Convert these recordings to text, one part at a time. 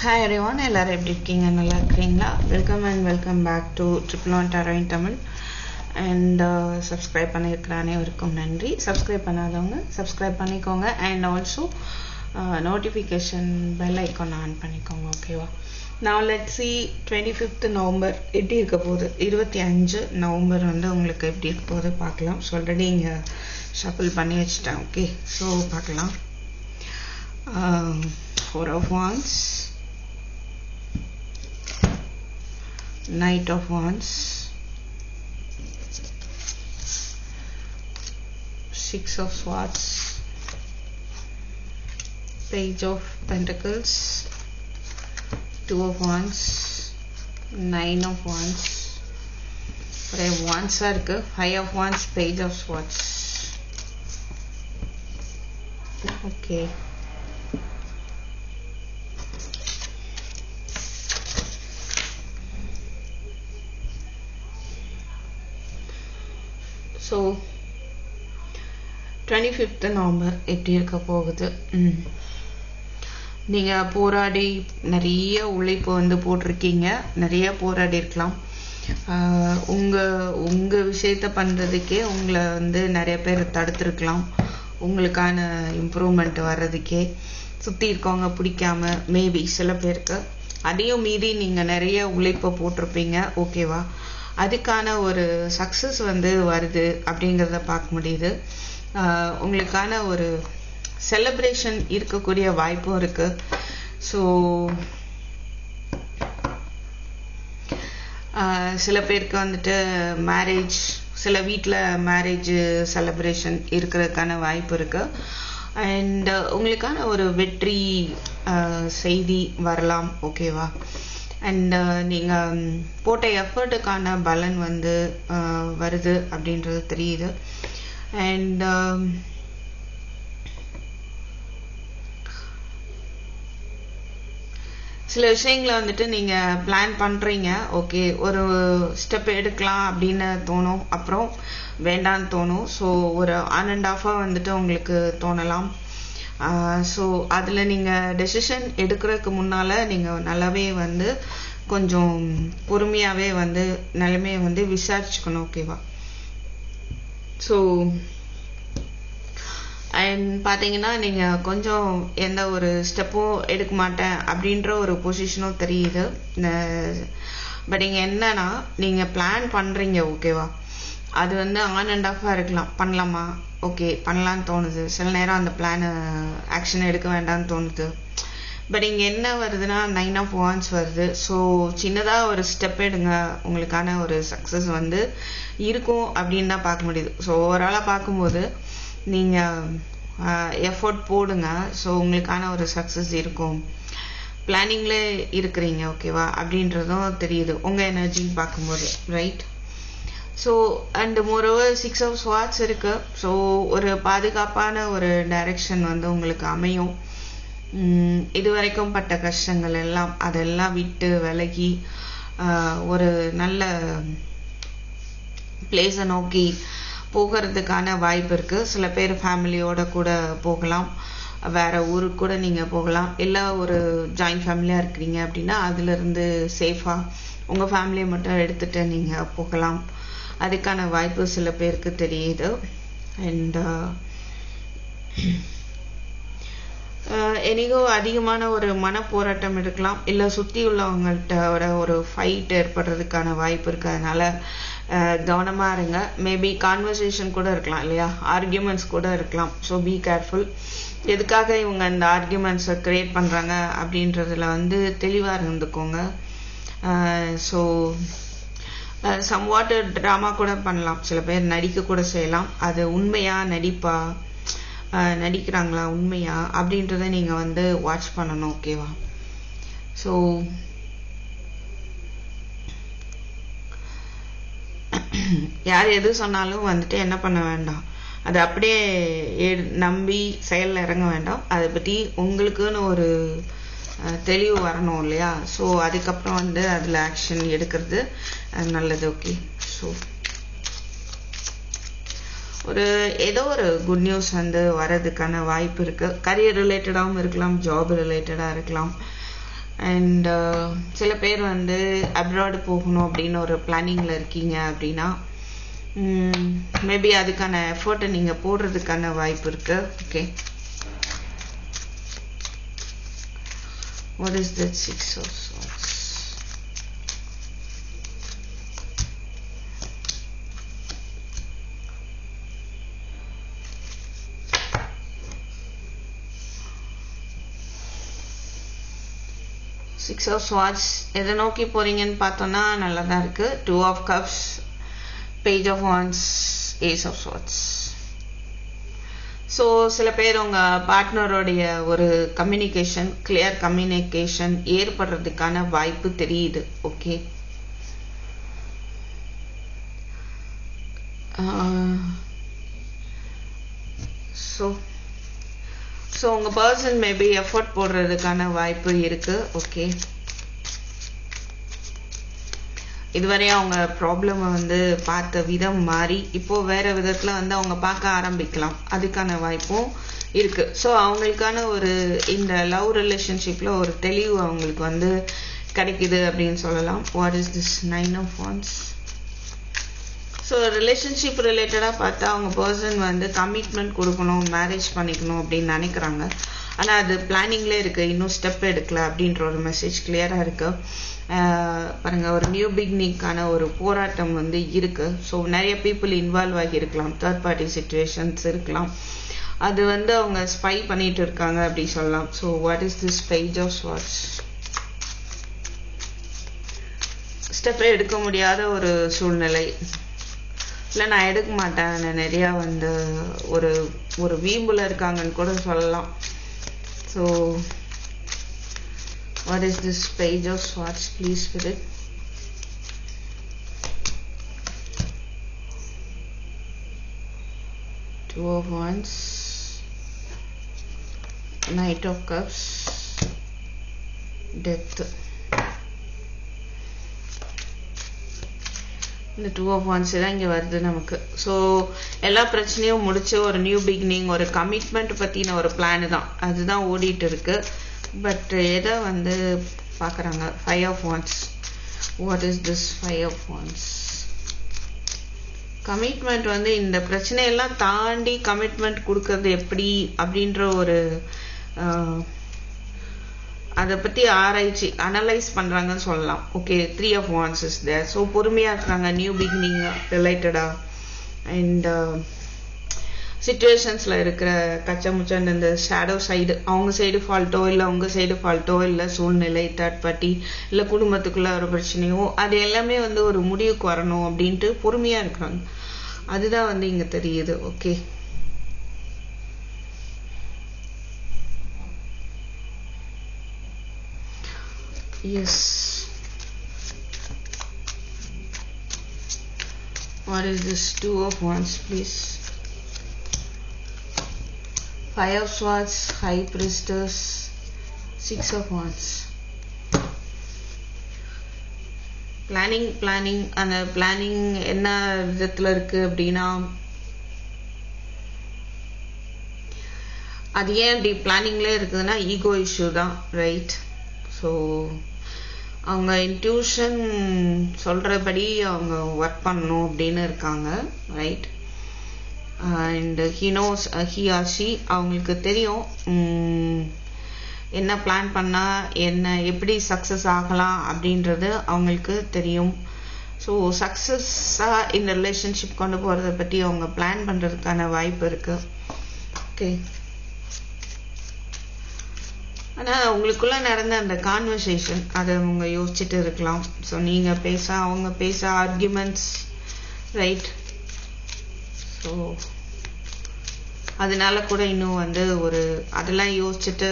Hi everyone, எல்லாரும் எப்படி இருக்கீங்க? நல்லா இருக்கீங்களா? Welcome back to Triple One Tarot in Tamil. And subscribe பண்ணிருக்கிற அனைவருக்கும் நன்றி. Subscribe பண்ணாதவங்க subscribe பண்ணிக்கோங்க and also notification bell icon on பண்ணிக்கோங்க. ஓகேவா? Now let's see 25th November எப்படி இருக்க போகுது? 25 நவம்பர் வந்து உங்களுக்கு எப்படி இருக்க போகுது பார்க்கலாம். ஸோ ஆல்ரெடி இங்கே ஷஃபிள் பண்ணி வச்சுட்டேன். ஓகே, ஸோ பார்க்கலாம். Four of Wands, Knight of Wands, Six of Swords, Page of Pentacles, Two of Wands, Nine of Wands, Wands இருக்கு, Five of Wands, Page of Swords. Okay. So 25th November எப்படி இருக்க போகுது? நீங்கள் போராடி நிறைய உழைப்பு வந்து போட்டிருக்கீங்க, நிறைய போராடி இருக்கலாம். உங்கள் விஷயத்த பண்ணுறதுக்கே உங்களை வந்து நிறைய பேர் தடுத்துருக்கலாம். உங்களுக்கான இம்ப்ரூவ்மெண்ட் வர்றதுக்கே சுற்றி இருக்கவங்க பிடிக்காம மேபி சில பேருக்கு. அதையும் மீறி நீங்கள் நிறைய உழைப்பை போட்டிருப்பீங்க. ஓகேவா? அதுக்கான ஒரு சக்ஸஸ் வந்து வருது அப்படிங்கிறத பார்க்க முடியுது. உங்களுக்கான ஒரு செலிப்ரேஷன் இருக்கக்கூடிய வாய்ப்பும் இருக்கு. ஸோ சில பேருக்கு வந்துட்டு மேரேஜ், சில வீட்டில் மேரேஜ் செலிப்ரேஷன் இருக்கிறதுக்கான வாய்ப்பு இருக்கு. அண்ட் உங்களுக்கான ஒரு வெற்றி செய்தி வரலாம். ஓகேவா? அண்ட் நீங்கள் போட்ட எஃபர்ட்டுக்கான பலன் வந்து வருது அப்படின்றது தெரியுது. அண்ட் சில விஷயங்களை வந்துட்டு நீங்கள் பிளான் பண்ணுறீங்க. ஓகே, ஒரு ஸ்டெப் எடுக்கலாம் அப்படின்னு தோணும், அப்புறம் வேண்டான்னு தோணும். ஸோ ஒரு ஆன் அண்ட் ஆஃபாக வந்துட்டு உங்களுக்கு தோணலாம். ஸோ அதில் நீங்கள் டெசிஷன் எடுக்கிறதுக்கு முன்னால் நீங்கள் நல்லாவே வந்து கொஞ்சம் பொறுமையாகவே வந்து நிலைமையை வந்து விசாரிச்சுக்கணும். ஓகேவா? ஸோ அண்ட் பார்த்தீங்கன்னா நீங்கள் கொஞ்சம் எந்த ஒரு ஸ்டெப்பும் எடுக்க மாட்டேன் அப்படின்ற ஒரு பொசிஷனும் தெரியுது. பட் இங்கே என்னன்னா, நீங்கள் பிளான் பண்ணுறீங்க. ஓகேவா? அது வந்து ஆன் அண்ட் ஆஃபாக இருக்கலாம். பண்ணலாமா? ஓகே, பண்ணலான்னு தோணுது. சில நேரம் அந்த பிளான் ஆக்ஷன் எடுக்க வேண்டாம்னு தோணுது. பட் இங்கே என்ன வருதுன்னா, 9 of Wands வருது. ஸோ சின்னதாக ஒரு ஸ்டெப் எடுங்க, உங்களுக்கான ஒரு சக்ஸஸ் வந்து இருக்கும் அப்படின்னு தான் பார்க்க முடியுது. ஸோ ஓவராலாக பார்க்கும்போது நீங்கள் எஃபோர்ட் போடுங்க. ஸோ உங்களுக்கான ஒரு சக்ஸஸ் இருக்கும். பிளானிங்ல இருக்கிறீங்க. ஓகேவா? அப்படின்றதும் தெரியுது உங்கள் எனர்ஜின்னு பார்க்கும்போது. Right? So and moreover 6 of Swords இருக்கு. ஸோ ஒரு பாதுகாப்பான ஒரு டைரக்ஷன் வந்து உங்களுக்கு அமையும். இதுவரைக்கும் பட்ட கஷ்டங்கள் எல்லாம் அதெல்லாம் விட்டு விலகி ஒரு நல்ல பிளேஸை நோக்கி போகிறதுக்கான வாய்ப்பு இருக்கு. சில பேர் ஃபேமிலியோட கூட போகலாம், வேற ஊருக்கு கூட நீங்கள் போகலாம். இல்லை ஒரு ஜாயிண்ட் ஃபேமிலியாக இருக்கிறீங்க அப்படின்னா அதுலேருந்து சேஃபாக உங்கள் ஃபேமிலியை மட்டும் எடுத்துகிட்டு நீங்கள் போகலாம். அதுக்கான வாய்ப்பு சில பேருக்கு தெரியுது. அண்ட் எனக்கோ அதிகமான ஒரு மனப்போராட்டம் இருக்கலாம், இல்லை சுற்றி உள்ளவங்கள்ட்ட ஒரு ஃபைட் ஏற்படுறதுக்கான வாய்ப்பு இருக்கு. அதனால கவனமாக இருங்க. மேபி கான்வர்சேஷன் கூட இருக்கலாம், இல்லையா? ஆர்கியூமெண்ட்ஸ் கூட இருக்கலாம். So be careful. எதுக்காக இவங்க இந்த ஆர்கியூமெண்ட்ஸை கிரியேட் பண்ணுறாங்க அப்படின்றதுல வந்து தெளிவாக இருந்துக்கோங்க. ஸோ சம்வாட் ட்ராமா கூட பண்ணலாம். சில பேர் நடிக்க கூட செய்யலாம். அது உண்மையா நடிப்பா, நடிக்கிறாங்களா உண்மையா அப்படின்றத நீங்கள் வந்து வாட்ச் பண்ணணும். ஓகேவா? ஸோ யார் எது சொன்னாலும் வந்துட்டு என்ன பண்ண வேண்டாம், அது அப்படியே நம்பி செயலில் இறங்க வேண்டாம். அதை பற்றி உங்களுக்குன்னு ஒரு தெளிவு வரணும், இல்லையா? ஸோ அதுக்கப்புறம் வந்து அதில் ஆக்ஷன் எடுக்கிறது நல்லது. ஓகே, ஸோ ஒரு ஏதோ ஒரு குட் நியூஸ் வந்து வரதுக்கான வாய்ப்பு இருக்கு. கரியர் ரிலேட்டடாகவும் இருக்கலாம், ஜாப் ரிலேட்டடாக இருக்கலாம். அண்ட் சில பேர் வந்து அப்ராட் போகணும் அப்படின்னு ஒரு பிளானிங்கில் இருக்கீங்க அப்படின்னா மேபி அதுக்கான எஃபர்ட்டை நீங்கள் போடுறதுக்கான வாய்ப்பு இருக்கு. Okay, what is that 6 of swords? Six of Swords எதை நோக்கி போறீங்கன்னு பார்த்தோம்னா நல்லா தான் இருக்கு. 2 of Cups, Page of Wands, Ace of Swords. So சில பேர் உங்கள் பார்ட்னரோடைய ஒரு கம்யூனிகேஷன், கிளியர் கம்யூனிகேஷன் ஏற்படுறதுக்கான வாய்ப்பு தெரியுது. ஓகே, ஸோ உங்கள் பர்சன் மேபி எஃபர்ட் போடுறதுக்கான வாய்ப்பு இருக்கு. ஓகே, இதுவரையும் அவங்க ப்ராப்ளமை வந்து பார்த்த விதம் மாறி இப்போ வேற விதத்தில் வந்து அவங்க பார்க்க ஆரம்பிக்கலாம், அதுக்கான வாய்ப்பும் இருக்கு. ஸோ அவங்களுக்கான ஒரு இந்த லவ் ரிலேஷன்ஷிப்பில் ஒரு தெளிவு அவங்களுக்கு வந்து கிடைக்குது அப்படின்னு சொல்லலாம். What is this 9 of Wands? So relationship ரிலேட்டடாக பார்த்தா அவங்க பர்சன் வந்து கமிட்மெண்ட் கொடுக்கணும், மேரேஜ் பண்ணிக்கணும் அப்படின்னு நினைக்கிறாங்க. ஆனால் அது பிளானிங்லேயே இருக்குது, இன்னும் ஸ்டெப் எடுக்கல அப்படின்ற ஒரு மெசேஜ் கிளியராக இருக்குது. பாருங்க, ஒரு நியூ பிகினிங்கான ஒரு போராட்டம் வந்து இருக்கு. ஸோ நிறைய பீப்புள் இன்வால்வ் ஆகி இருக்கலாம், தேர்ட் பார்ட்டி சிச்சுவேஷன்ஸ் இருக்கலாம், அது வந்து அவங்க ஸ்பை பண்ணிட்டு இருக்காங்க அப்படி சொல்லலாம். So what is this page of swords? ஸ்டெப்பை எடுக்க முடியாத ஒரு சூழ்நிலை, இல்லை நான் எடுக்க மாட்டேன், நிறையா வந்து ஒரு ஒரு வீம்புல இருக்காங்கன்னு கூட சொல்லலாம். So what is this page of swords, please, Spirit? Two of Wands, Knight of Cups, Death. இந்த 2 of Wands தான் இங்கே வருது நமக்கு. ஸோ எல்லா பிரச்சனையும் முடிச்சு ஒரு நியூ பிகினிங், ஒரு கமிட்மெண்ட் பற்றின ஒரு பிளான் தான், அதுதான் ஓடிட்டு இருக்கு. பட் எதை வந்து பார்க்குறாங்க? 5 of Wands. What is this 5 of Wands? Commitment வந்து இந்த பிரச்சனையெல்லாம் தாண்டி கமிட்மெண்ட் கொடுக்கறது எப்படி அப்படின்ற ஒரு அதை பற்றி ஆராய்ச்சி அனலைஸ் பண்ணுறாங்கன்னு சொல்லலாம். Okay, 3 of Wands is there. So பொறுமையாக இருக்கிறாங்க நியூ பிகினிங் ரிலேட்டடாக. அண்ட் சிச்சுவேஷன்ஸில் இருக்கிற கச்சமுச்சன் இந்த ஷேடோ சைடு, அவங்க சைடு ஃபால்ட்டோ இல்லை உங்கள் சைடு ஃபால்ட்டோ இல்லை சூழ்நிலை, தேர்ட் பார்ட்டி இல்லை குடும்பத்துக்குள்ளே ஒரு பிரச்சனையோ, அது எல்லாமே வந்து ஒரு முடிவுக்கு வரணும் அப்படின்ட்டு பொறுமையாக இருக்கிறாங்க. அதுதான் வந்து இங்கே தெரியுது. Okay, yes. What is this 2 of Wands, please? 5 of Swords, High Priestess, 6 of Wands. Planning அந்த பிளானிங் என்ன விதத்தில் இருக்கு அப்படின்னா, அது ஏன் அப்படி பிளானிங்லேயே இருக்குதுன்னா ஈகோ இஷ்யூ தான், ரைட்? ஸோ அவங்க இன்ட்யூஷன் சொல்கிறபடி அவங்க ஒர்க் பண்ணணும் அப்படின்னு இருக்காங்க, right? And he knows, he or she, அவங்களுக்கு தெரியும் என்ன பிளான் பண்ணால் என்ன எப்படி சக்ஸஸ் ஆகலாம் அப்படின்றது அவங்களுக்கு தெரியும். ஸோ சக்ஸஸாக இந்த ரிலேஷன்ஷிப் கொண்டு போகிறத பற்றி அவங்க பிளான் பண்ணுறதுக்கான வாய்ப்பு இருக்குது. ஓகே, ஆனால் உங்களுக்குள்ளே நடந்த அந்த கான்வர்சேஷன் அதை அவங்க யோசிச்சுட்டு இருக்கலாம். ஸோ நீங்கள் பேச அவங்க பேச ஆர்கியூமெண்ட்ஸ், ரைட்? ஸோ அதனால கூட இன்னும் வந்து ஒரு அதெல்லாம் யோசிச்சுட்டு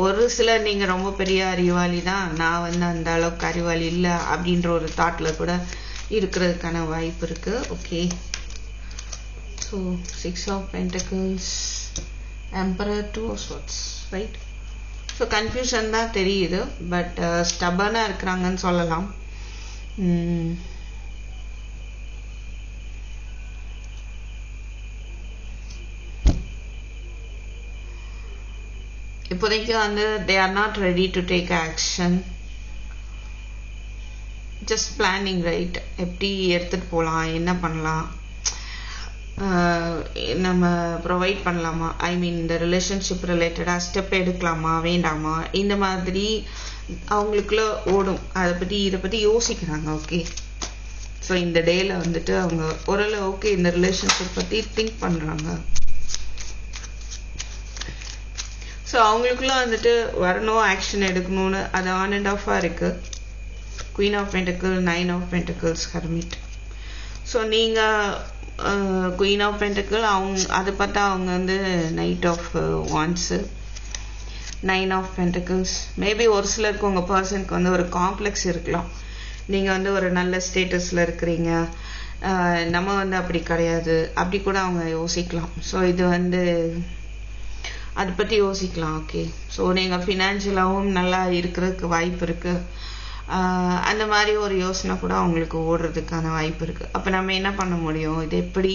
ஒரு சிலர் நீங்கள் ரொம்ப பெரிய அறிவாளி தான், நான் வந்து அந்த அளவுக்கு அறிவாளி இல்லை அப்படின்ற ஒரு தாட்டில் கூட இருக்கிறதுக்கான வாய்ப்பு இருக்குது. Okay, so 6 of Pentacles, Emperor, 2 of Swords, right? So confusion தான் தெரியுது, பட் ஸ்டபனாக இருக்கிறாங்கன்னு சொல்லலாம். இப்போதைக்கு வந்து they are not ready to take action. just planning, right? எப்படி எடுத்துட்டு போகலாம், என்ன பண்ணலாம், நம்ம ப்ரொவைட் பண்ணலாமா, ஐ மீன் இந்த ரிலேஷன்ஷிப் ரிலேட்டடாக ஸ்டெப் எடுக்கலாமா வேண்டாமா, இந்த மாதிரி அவங்களுக்குள்ள ஓடும். இதை பற்றி யோசிக்கிறாங்க. ஓகே, ஸோ இந்த டேல வந்துட்டு அவங்க ஓரளவு ஓகே இந்த ரிலேஷன்ஷிப் பற்றி திங்க் பண்ணுறாங்க. ஸோ அவங்களுக்குள்ள வந்துட்டு வரணும், ஆக்ஷன் எடுக்கணும்னு அது ஆன் அண்ட் ஆஃபாக இருக்கு. Queen of pentacle, 9 of pentacles, hermit. So நீங்கள் குவீன் ஆஃப் பென்டக்கிள், அவங்க அதை பார்த்தா அவங்க வந்து knight of wands, 9 of pentacles. Maybe ஒரு சிலருக்கு உங்கள் பர்சனுக்கு வந்து ஒரு காம்ப்ளெக்ஸ் இருக்கலாம். நீங்கள் வந்து ஒரு நல்ல ஸ்டேட்டஸில் இருக்கிறீங்க, நம்ம வந்து அப்படி கிடையாது, அப்படி கூட அவங்க யோசிக்கலாம். ஸோ இது வந்து அதை பற்றி யோசிக்கலாம். ஓகே, ஸோ நீங்கள் ஃபினான்ஷியலாகவும் நல்லா இருக்கிறதுக்கு வாய்ப்பு இருக்குது. அந்த மாதிரி ஒரு யோசனை கூட அவங்களுக்கு ஓடுறதுக்கான வாய்ப்பு இருக்குது. அப்போ நம்ம என்ன பண்ண முடியும், இது எப்படி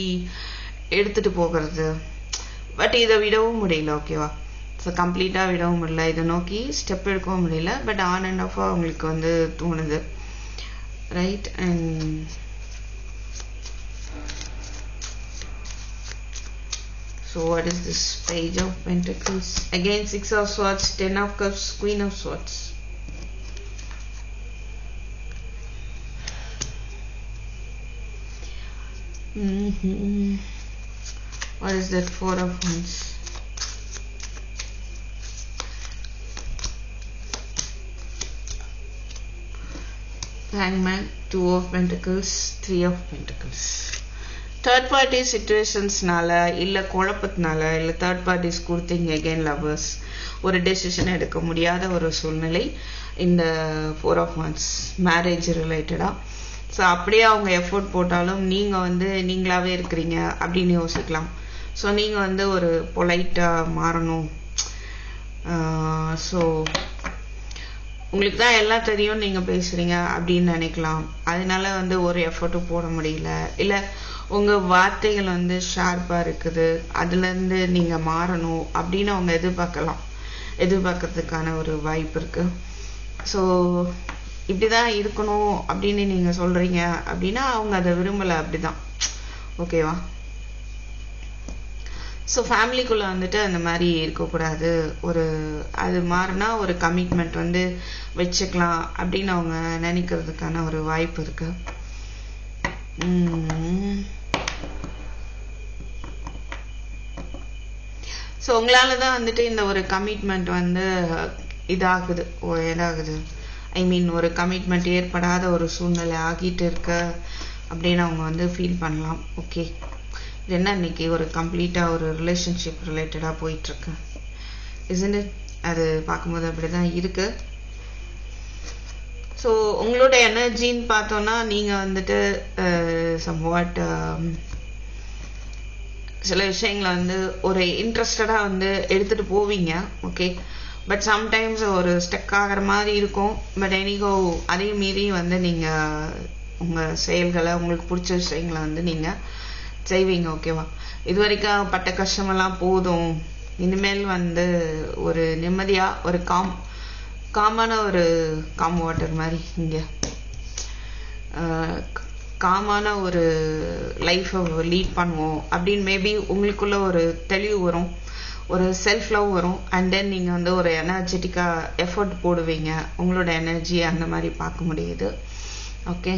எடுத்துகிட்டு போகிறது? பட் இதை விடவும் முடியல. ஓகேவா? ஸோ கம்ப்ளீட்டாக விடவும் முடியல, இதை நோக்கி ஸ்டெப் எடுக்கவும் முடியல. பட் ஆன் அண்ட் ஆஃபாக அவங்களுக்கு வந்து தோணுது, right? And so what is this? Page of Pentacles, again 6 of Swords, 10 of Cups, Queen of Swords. What is that? 4 of Wands. Hangman, 2 of Pentacles, 3 of Pentacles. Third party சிச்சுவேஷன்ஸ்னால இல்லை குழப்பத்தினால இல்லை third parties கொடுத்தீங்க again lovers ஒரு decision எடுக்க முடியாத ஒரு சூழ்நிலை இந்த 4 ஆஃப் வாண்ட்ஸ் மேரேஜ் ரிலேட்டடாக. ஸோ அப்படியே அவங்க எஃபோர்ட் போட்டாலும் நீங்கள் வந்து நீங்களாகவே இருக்கிறீங்க அப்படின்னு யோசிக்கலாம். ஸோ நீங்கள் வந்து ஒரு பொலைட்டாக மாறணும். ஸோ உங்களுக்கு தான் எல்லாம் தெரியும் நீங்கள் பேசுகிறீங்க அப்படின்னு நினைக்கலாம். அதனால வந்து ஒரு எஃபர்ட்டும் போட முடியல. இல்லை உங்கள் வார்த்தைகள் வந்து ஷார்ப்பாக இருக்குது, அதுலேருந்து நீங்கள் மாறணும் அப்படின்னு அவங்க எதிர்பார்க்கறதுக்கான ஒரு வாய்ப்பு இருக்குது. ஸோ இப்படி தான் இருக்கணும் அப்படின்னு நீங்கள் சொல்கிறீங்க அப்படின்னா அவங்க அதை விரும்பலை, அப்படி தான். ஓகேவா? ஸோ ஃபேமிலிக்குள்ளே வந்துட்டு அந்த மாதிரி இருக்கக்கூடாது. அது மாறினா ஒரு கமிட்மெண்ட் வந்து வச்சுக்கலாம் அப்படின்னு அவங்க நினைக்கிறதுக்கான ஒரு வாய்ப்பு இருக்குது. ஸோ உங்களால தான் வந்துட்டு இந்த ஒரு கமிட்மெண்ட் வந்து இதாகுது, ஐ மீன் ஒரு கமிட்மெண்ட் ஏற்படாத ஒரு சூழ்நிலை ஆகிட்டு இருக்க அப்படின்னு அவங்க வந்து ஃபீல் பண்ணலாம். ஓகே, இது என்ன இன்னைக்கு ஒரு கம்ப்ளீட்டாக ஒரு ரிலேஷன்ஷிப் ரிலேட்டடாக போயிட்டுருக்கு, இஸ்ன்ட் இட்? அது பார்க்கும்போது அப்படி தான் இருக்குது. ஸோ உங்களோட எனர்ஜின்னு பார்த்தோன்னா நீங்கள் வந்துட்டு சம்வாட் சில விஷயங்களை வந்து ஒரு இன்ட்ரெஸ்டடாக வந்து எடுத்துகிட்டு போவீங்க. ஓகே, பட் சம்டைம்ஸ் ஒரு ஸ்டெக் ஆகிற மாதிரி இருக்கும். பட் எனிகோ அதையும் மீறி வந்து நீங்கள் உங்கள் செயல்களை உங்களுக்கு பிடிச்ச விஷயங்களை வந்து நீங்கள் செய்வீங்க. ஓகேவா? இது வரைக்கும் பட்ட கஷ்டமெல்லாம் போதும், இனிமேல் வந்து ஒரு நிம்மதியாக ஒரு காமான ஒரு காம் வாட்டர் மாதிரி இங்கே காமான ஒரு லைஃப்பை லீட் பண்ணுவோம் அப்படின்னு மேபி உங்களுக்குள்ள ஒரு தெளிவு வரும், ஒரு செல்ஃப் லவ் வரும். அண்ட் தென் நீங்கள் வந்து ஒரு எனர்ஜெட்டிக்காக எஃபர்ட் போடுவீங்க, உங்களோட எனர்ஜி அந்த மாதிரி பார்க்க முடியுது. ஓகே,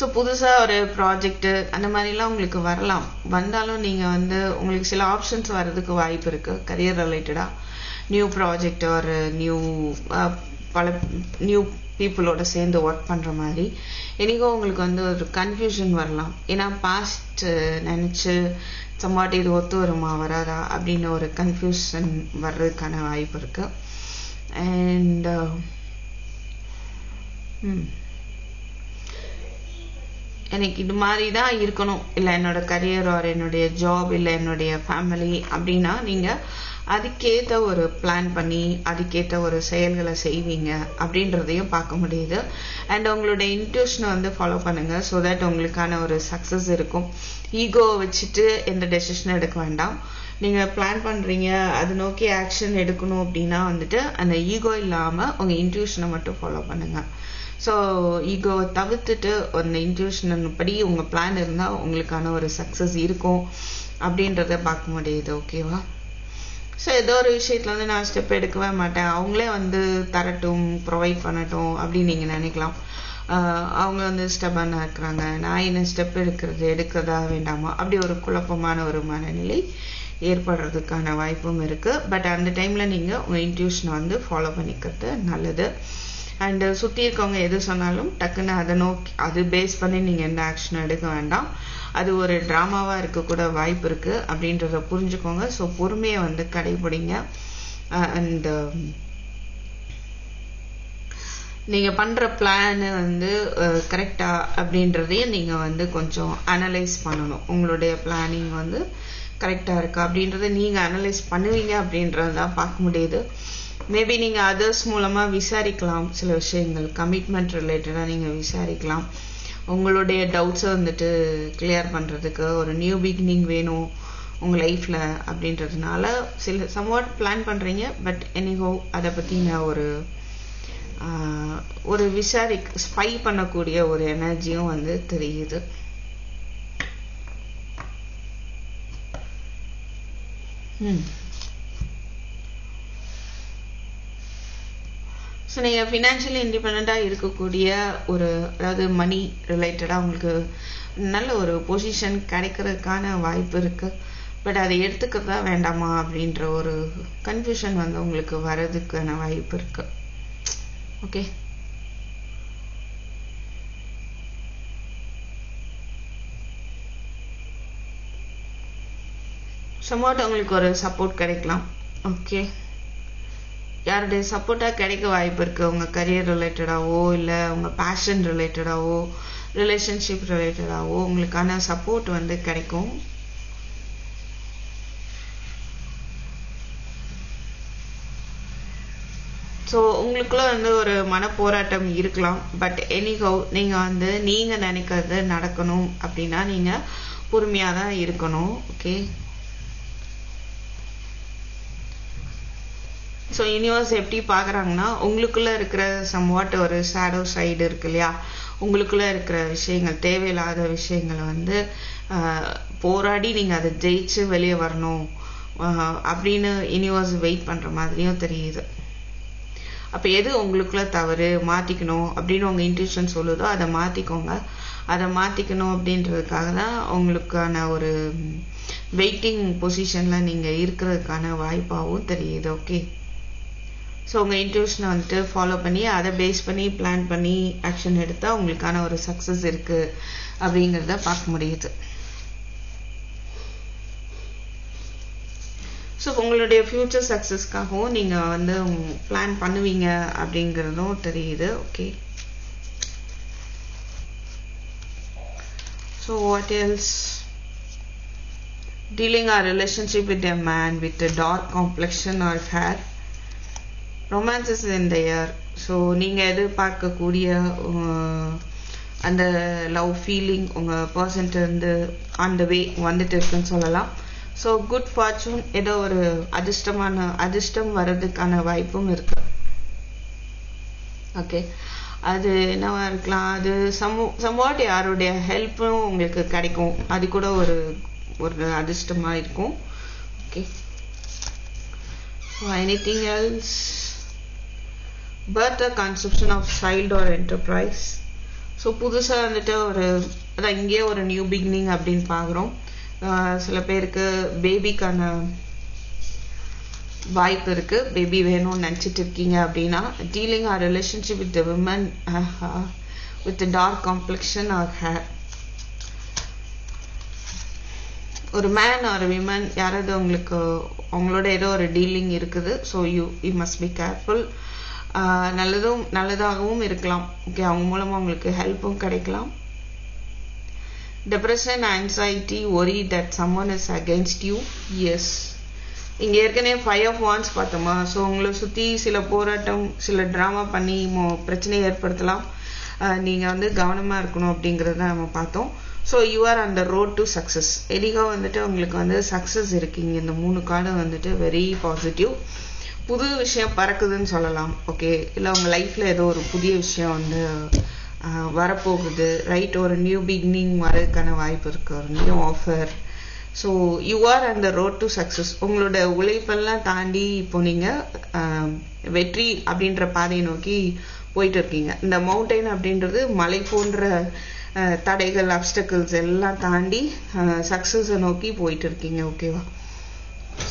ஸோ புதுசாக ஒரு ப்ராஜெக்டு அந்த மாதிரிலாம் உங்களுக்கு வந்தாலும் நீங்கள் வந்து உங்களுக்கு சில ஆப்ஷன்ஸ் வர்றதுக்கு வாய்ப்பு இருக்குது. கரியர் ரிலேட்டடாக நியூ ப்ராஜெக்ட் ஒரு பல நியூ பீப்புளோட சேர்ந்து ஒர்க் பண்ணுற மாதிரி. எனக்கோ உங்களுக்கு வந்து ஒரு கன்ஃபியூஷன் வரலாம். ஏன்னா பாஸ்ட் நினச்சி சம்பாட்டி இது ஒத்து வருமா வராதா அப்படின்னு ஒரு கன்ஃபியூஷன் வர்றதுக்கான வாய்ப்பு இருக்குது. அண்ட் எனக்கு இது மாதிரி தான் இருக்கணும், இல்லை என்னோட கரியர் ஆர் என்னுடைய ஜாப் இல்லை என்னுடைய ஃபேமிலி அப்படின்னா நீங்கள் அதுக்கேற்ற ஒரு பிளான் பண்ணி அதுக்கேற்ற ஒரு செயல்களை செய்வீங்க அப்படின்றதையும் பார்க்க முடியுது. அண்ட் உங்களோட இன்ட்யூஷனை வந்து ஃபாலோ பண்ணுங்கள். ஸோ தட் உங்களுக்கான ஒரு சக்ஸஸ் இருக்கும். ஈகோ வச்சுட்டு எந்த டெசிஷனும் எடுக்க வேண்டாம். நீங்கள் பிளான் பண்ணுறீங்க, அது நோக்கி ஆக்ஷன் எடுக்கணும் அப்படின்னா வந்துட்டு அந்த ஈகோ இல்லாமல் உங்கள் இன்ட்யூஷனை மட்டும் ஃபாலோ பண்ணுங்கள். ஸோ ஈகோவை தவிர்த்துட்டு அந்த இன்ட்யூஷன் படி உங்கள் பிளான் இருந்தால் உங்களுக்கான ஒரு சக்ஸஸ் இருக்கும் அப்படின்றத பார்க்க முடியுது. ஓகேவா? ஸோ ஏதோ ஒரு விஷயத்தில் வந்து நான் ஸ்டெப் எடுக்கவே மாட்டேன், அவங்களே வந்து தரட்டும், ப்ரொவைட் பண்ணட்டும் அப்படின்னு நீங்கள் நினைக்கலாம். அவங்க வந்து ஸ்டெப்பாக இருக்கிறாங்க, நான் என்ன ஸ்டெப் எடுக்கிறதா வேண்டாமா, அப்படி ஒரு குழப்பமான ஒரு மனநிலை ஏற்படுறதுக்கான வாய்ப்பும் இருக்குது. பட் அந்த டைமில் நீங்கள் உங்கள் இன்ட்யூஷனை வந்து ஃபாலோ பண்ணிக்கிறது நல்லது. அண்டு சுற்றி இருக்கவங்க எது சொன்னாலும் டக்குன்னு அதை நோக்கி அது பேஸ் பண்ணி நீங்கள் எந்த ஆக்ஷனும் எடுக்க வேண்டாம். அது ஒரு ட்ராமாவாக இருக்கக்கூட வாய்ப்பு இருக்குது அப்படின்றத புரிஞ்சுக்கோங்க. ஸோ பொறுமையை வந்து கடைபிடிங்க. அண்ட் நீங்கள் பண்ணுற பிளானு வந்து கரெக்டா அப்படின்றதையும் நீங்கள் வந்து கொஞ்சம் அனலைஸ் பண்ணணும். உங்களுடைய பிளானிங் வந்து கரெக்டாக இருக்கா அப்படின்றத நீங்கள் அனலைஸ் பண்ணுவீங்க அப்படின்றதான் பார்க்க முடியுது. மேபி நீங்கள் அதர்ஸ் மூலமாக விசாரிக்கலாம், சில விஷயங்கள் கமிட்மெண்ட் ரிலேட்டடாக நீங்கள் விசாரிக்கலாம். உங்களுடைய டவுட்ஸை வந்துட்டு கிளியர் பண்ணுறதுக்கு ஒரு நியூ பிகினிங் வேணும் உங்கள் லைஃப்பில் அப்படின்றதுனால சம்வாட் பிளான் பண்ணுறீங்க. பட் எனிஹோ அதை பற்றின ஒரு ஸ்பை பண்ணக்கூடிய ஒரு எனர்ஜியும் வந்து தெரியுது. ஸோ நீங்கள் ஃபினான்ஷியலி இண்டிபெண்ட்டாக இருக்கக்கூடிய அதாவது மணி ரிலேட்டடாக உங்களுக்கு நல்ல ஒரு பொசிஷன் கிடைக்கிறதுக்கான வாய்ப்பு இருக்குது. பட் அதை எடுத்துக்கிறதா வேண்டாமா அப்படின்ற ஒரு கன்ஃபியூஷன் வந்து உங்களுக்கு வர்றதுக்கான வாய்ப்பு இருக்குது. ஓகே, சம்வாட் உங்களுக்கு ஒரு சப்போர்ட் கிடைக்கலாம். ஓகே, யாருடைய சப்போர்ட்டாக கிடைக்க வாய்ப்பு இருக்குது. உங்கள் கரியர் ரிலேட்டடாகவோ இல்லை உங்கள் பேஷன் ரிலேட்டடாகவோ ரிலேஷன்ஷிப் ரிலேட்டடாகவோ உங்களுக்கான சப்போர்ட் வந்து கிடைக்கும். ஸோ உங்களுக்குள்ள வந்து ஒரு மனப்போராட்டம் இருக்கலாம். பட் எனிஹோ நீங்கள் நினைக்கிறது நடக்கணும் அப்படின்னா நீங்கள் பொறுமையாக தான் இருக்கணும். ஓகே, ஸோ யூனிவர்ஸ் எப்படி பார்க்குறாங்கன்னா உங்களுக்குள்ளே இருக்கிற சம்வாட் ஒரு ஷேடோ சைடு இருக்கு இல்லையா, உங்களுக்குள்ளே இருக்கிற விஷயங்கள், தேவையில்லாத விஷயங்களை வந்து போராடி நீங்கள் அதை ஜெயிச்சு வெளியே வரணும் அப்படின்னு யூனிவர்ஸ் வெயிட் பண்ணுற மாதிரியும் தெரியுது. அப்போ எது உங்களுக்குள்ள தவறு, மாற்றிக்கணும் அப்படின்னு உங்கள் இன்ட்யூஷன் சொல்லுதோ அதை மாற்றிக்கோங்க. அதை மாற்றிக்கணும் அப்படின்றதுக்காக தான் உங்களுக்கான ஒரு வெயிட்டிங் பொசிஷனில் நீங்கள் இருக்கிறதுக்கான வாய்ப்பாகவும் தெரியுது. ஓகே, ஸோ உங்கள் இன்ட்யூஷனை வந்துட்டு ஃபாலோ பண்ணி அதை பேஸ் பண்ணி பிளான் பண்ணி ஆக்ஷன் எடுத்தால் உங்களுக்கான ஒரு சக்ஸஸ் இருக்குது அப்படிங்கிறத பார்க்க முடியுது. ஸோ உங்களுடைய ஃப்யூச்சர் சக்ஸஸ்க்காகவும் நீங்கள் வந்து பிளான் பண்ணுவீங்க அப்படிங்கிறதும் தெரியுது. Okay, so what else? Dealing a relationship with a man with a dark complexion or hair. Romance is in the air. So நீங்கள் எதிர்பார்க்கக்கூடிய அந்த லவ் ஃபீலிங் உங்கள் பர்சன்ட்டு இருந்து ஆன் த வே வந்துட்டு இருக்குன்னு சொல்லலாம். ஸோ குட் ஃபார்ச்சூன், ஏதோ ஒரு அதிர்ஷ்டம் வர்றதுக்கான வாய்ப்பும் இருக்கு. ஓகே, அது என்னவா இருக்கலாம், அது சம்வாட் யாருடைய ஹெல்ப்பும் உங்களுக்கு கிடைக்கும், அது கூட ஒரு அதிர்ஷ்டமா இருக்கும். Okay, anything else? Birth conception of child or enterprise. So புதுசாக வந்துட்டு அதான் இங்கேயே ஒரு நியூ பிகினிங் அப்படின்னு பார்க்குறோம். சில பேருக்கு பேபிக்கான வாய்ப்பு இருக்கு, பேபி வேணும்னு நினச்சிட்டு இருக்கீங்க அப்படின்னா. Dealing or relationship with women with dark complexion or hair. ஒரு மேன் ஆர் விமன் யாராவது அவங்களோட ஏதோ ஒரு டீலிங் இருக்குது. So you must be careful. நல்லதாகவும் இருக்கலாம். ஓகே, அவங்க மூலமாக உங்களுக்கு ஹெல்ப்பும் கிடைக்கலாம். Depression, anxiety, worry that someone is against you. Yes, இங்கே ஏற்கனவே 5 of Wands பார்த்தோமா. ஸோ உங்களை சுற்றி சில போராட்டம், சில ட்ராமா பண்ணி பிரச்சனையை ஏற்படுத்தலாம். நீங்கள் வந்து கவனமாக இருக்கணும் அப்படிங்கிறத நம்ம பார்த்தோம். So you are on the road to success. எலிகா வந்துட்டு உங்களுக்கு வந்து சக்ஸஸ் இருக்கீங்க. இந்த 3 கார்டும் வந்துட்டு வெரி பாசிட்டிவ். புது விஷயம் பறக்குதுன்னு சொல்லலாம். ஓகே, இல்லை உங்கள் லைஃப்பில் ஏதோ ஒரு புதிய விஷயம் வந்து வரப்போகுது, ரைட்? ஒரு நியூ பிகினிங் வரதுக்கான வாய்ப்பு இருக்குது, ஒரு new offer. So you are on the road to success. உங்களோட உழைப்பெல்லாம் தாண்டி இப்போ நீங்கள் வெற்றி அப்படின்ற பாதையை நோக்கி போயிட்டு இருக்கீங்க. இந்த மவுண்டைன் அப்படின்றது மலை போன்ற தடைகள், அப்டக்கிள்ஸ் எல்லாம் தாண்டி சக்ஸஸை நோக்கி போயிட்டு இருக்கீங்க. ஓகேவா?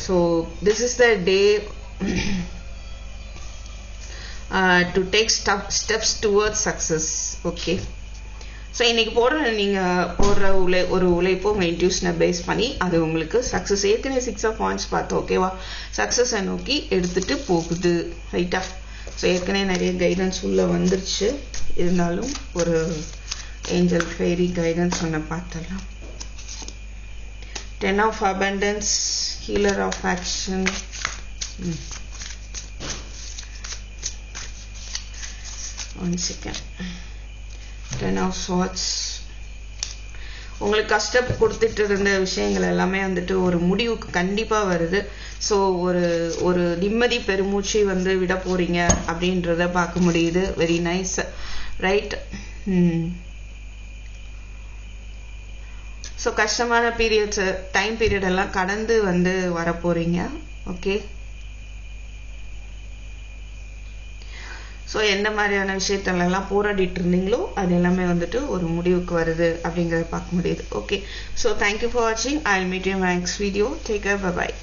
So this is the day to take steps towards success. Okay, so இன்னைக்கு நீங்கள் போடுற ஒரு உழைப்போ உங்கள் இன்ட்யூஷனை பேஸ் பண்ணி அது உங்களுக்கு சக்ஸஸ். ஏற்கனவே 6 ஆஃப் பாயிண்ட்ஸ் பார்த்தோம். ஓகேவா? சக்ஸஸை நோக்கி எடுத்துட்டு போகுது, ரைட்டா? ஸோ ஏற்கனவே நிறைய கைடன்ஸ் உள்ள வந்துருச்சு, இருந்தாலும் ஒரு ஏஞ்சல் ஃபெய்ரி கைடன்ஸ் ஒன்று பார்த்துடலாம். 10 of abundance, healer of action. One second. 10 of swords. உங்களுக்கு கஷ்டம் கொடுத்துட்டு இருந்த விஷயங்கள் எல்லாமே வந்துட்டு ஒரு முடிவுக்கு கண்டிப்பா வருது. ஸோ ஒரு நிம்மதி பெருமூச்சு வந்து விட போறீங்க அப்படின்றத பார்க்க முடியுது. Very nice, right? ஸோ கஷ்டமான பீரியட்ஸ், டைம் பீரியட் எல்லாம் கடந்து வந்து வர போறீங்க. ஓகே, ஸோ எந்த மாதிரியான விஷயத்தெல்லாம் போராடிட்டு இருந்தீங்களோ அது எல்லாமே வந்துட்டு ஒரு முடிவுக்கு வருது அப்படிங்கிறத பார்க்க முடியுது. ஓகே, ஸோ தேங்க்யூ ஃபார் வாட்சிங். I will meet you in my next video. Take care. Bye bye.